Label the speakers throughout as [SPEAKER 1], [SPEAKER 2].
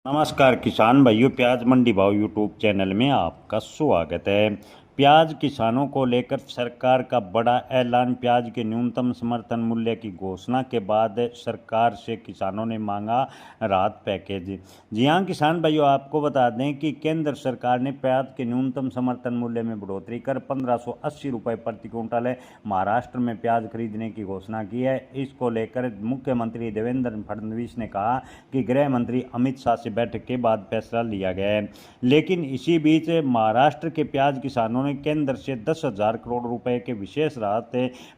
[SPEAKER 1] नमस्कार किसान भाइयों, प्याज मंडी भाव यूट्यूब चैनल में आपका स्वागत है। प्याज किसानों को लेकर सरकार का बड़ा ऐलान। प्याज के न्यूनतम समर्थन मूल्य की घोषणा के बाद सरकार से किसानों ने मांगा राहत पैकेज। जी हां किसान भाइयों, आपको बता दें कि केंद्र सरकार ने प्याज के न्यूनतम समर्थन मूल्य में बढ़ोतरी कर 1580 रुपये प्रति क्विंटल महाराष्ट्र में प्याज खरीदने की घोषणा की है। इसको लेकर मुख्यमंत्री देवेंद्र फडणवीस ने कहा कि गृह मंत्री अमित शाह से बैठक के बाद फैसला लिया गया है। लेकिन इसी बीच महाराष्ट्र के प्याज किसानों ने केंद्र से 10,000 करोड़ रुपए के विशेष राहत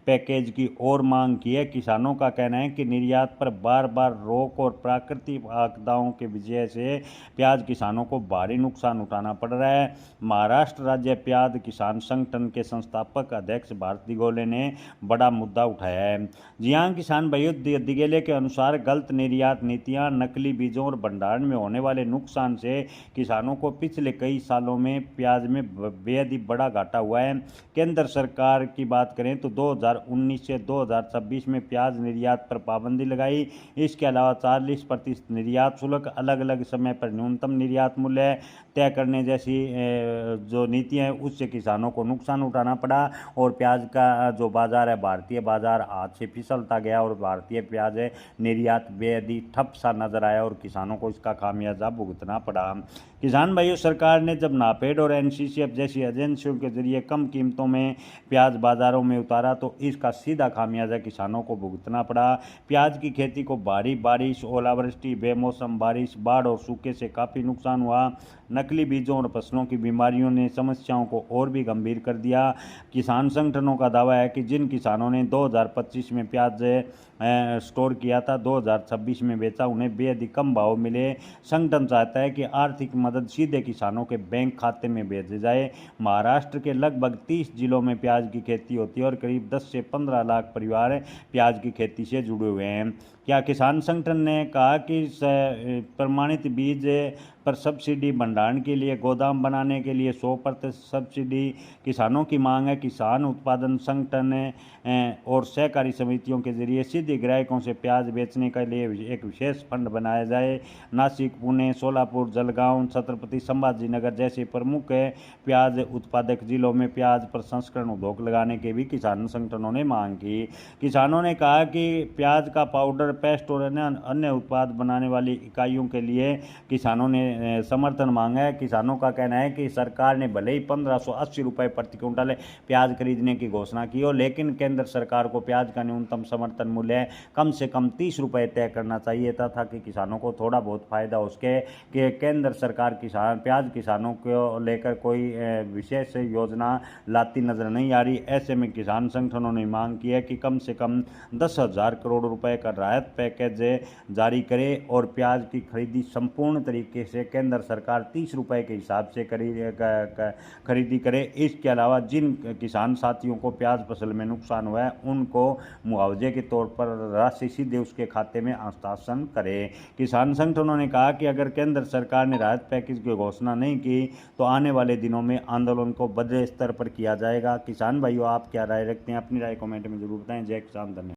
[SPEAKER 1] पैकेज की और मांग की है। किसानों का कहना है कि निर्यात पर बार बार रोक और प्राकृतिक आपदाओं की वजह से प्याज किसानों को भारी नुकसान उठाना पड़ रहा है। महाराष्ट्र राज्य प्याज किसान संगठन के संस्थापक अध्यक्ष भारती गोले ने बड़ा मुद्दा उठाया है। जी हाँ किसान भाइयों, दिगेले के अनुसार गलत निर्यात नीतियां, नकली बीजों और भंडारण में होने वाले नुकसान से किसानों को पिछले कई सालों में प्याज में बेहद ही बड़ा घाटा हुआ है। केंद्र सरकार की बात करें तो 2019 से 2026 में प्याज निर्यात पर पाबंदी लगाई। इसके अलावा 40% निर्यात शुल्क, अलग अलग समय पर न्यूनतम निर्यात मूल्य तय करने जैसी जो नीतियां हैं उससे किसानों को नुकसान उठाना पड़ा और प्याज का जो बाजार है, भारतीय बाजार हाथ से फिसलता गया और भारतीय प्याज निर्यात बेहद ही ठप सा नजर आया और किसानों को इसका खामियाजा भुगतना पड़ा। किसान भाइयों, सरकार ने जब नाफेड और एनसीसीएफ जैसी एजेंसियों के जरिए कम कीमतों में प्याज बाजारों में उतारा तो इसका सीधा खामियाजा किसानों को भुगतना पड़ा। प्याज की खेती को भारी बारिश, ओलावृष्टि, बेमौसम बारिश, बाढ़ और सूखे से काफ़ी नुकसान हुआ। नकली बीजों और फसलों की बीमारियों ने समस्याओं को और भी गंभीर कर दिया। किसान संगठनों का दावा है कि जिन किसानों ने 2025 में प्याज स्टोर किया था, 2026 में बेचा, उन्हें बेहद ही कम भाव मिले। संगठन चाहता है कि आर्थिक मदद सीधे किसानों के बैंक खाते में भेजी जाए। महाराष्ट्र के लगभग 30 जिलों में प्याज की खेती होती है और करीब 10 से 15 लाख परिवार प्याज की खेती से जुड़े हुए हैं। क्या किसान संगठन ने कहा कि प्रमाणित बीज पर सब्सिडी, भंडारण के लिए गोदाम बनाने के लिए 100% सब्सिडी किसानों की मांग है। किसान उत्पादन संगठन और सहकारी समितियों के जरिए सीधे ग्राहकों से प्याज बेचने के लिए एक विशेष फंड बनाया जाए। नासिक, पुणे, सोलापुर, जलगांव, छत्रपति संभाजी नगर जैसे प्रमुख प्याज उत्पादक जिलों में प्याज प्रसंस्करण उद्योग लगाने की भी किसान संगठनों ने मांग की। किसानों ने कहा कि प्याज का पाउडर, पेस्ट और अन्य उत्पाद बनाने वाली इकाइयों के लिए किसानों ने समर्थन मांगा है। किसानों का कहना है कि सरकार ने भले ही 1580 रुपये प्रति क्विंटल प्याज खरीदने की घोषणा की हो, लेकिन केंद्र सरकार को प्याज का न्यूनतम समर्थन मूल्य कम से कम 30 रुपये तय करना चाहिए था ताकि किसानों को थोड़ा बहुत फायदा हो सके। कि केंद्र सरकार प्याज किसानों को लेकर कोई विशेष योजना लाती नजर नहीं आ रही। ऐसे में किसान संगठनों ने मांग की है कि कम से कम 10,000 करोड़ रुपए का राहत पैकेज जारी करे और प्याज की खरीदी संपूर्ण तरीके से केंद्र सरकार 30 रुपये के हिसाब से खरीदी करे। इसके अलावा जिन किसान साथियों को प्याज फसल में नुकसान हुआ है उनको मुआवजे के तौर पर राशि सीधे उसके खाते में हस्तांतरण करे। किसान संगठनों ने कहा कि अगर केंद्र सरकार ने राहत पैकेज की घोषणा नहीं की तो आने वाले दिनों में आंदोलन को बड़े स्तर पर किया जाएगा। किसान भाइयों, आप क्या राय रखते हैं? अपनी राय कमेंट में जरूर बताएं। जय किसान, धन्यवाद।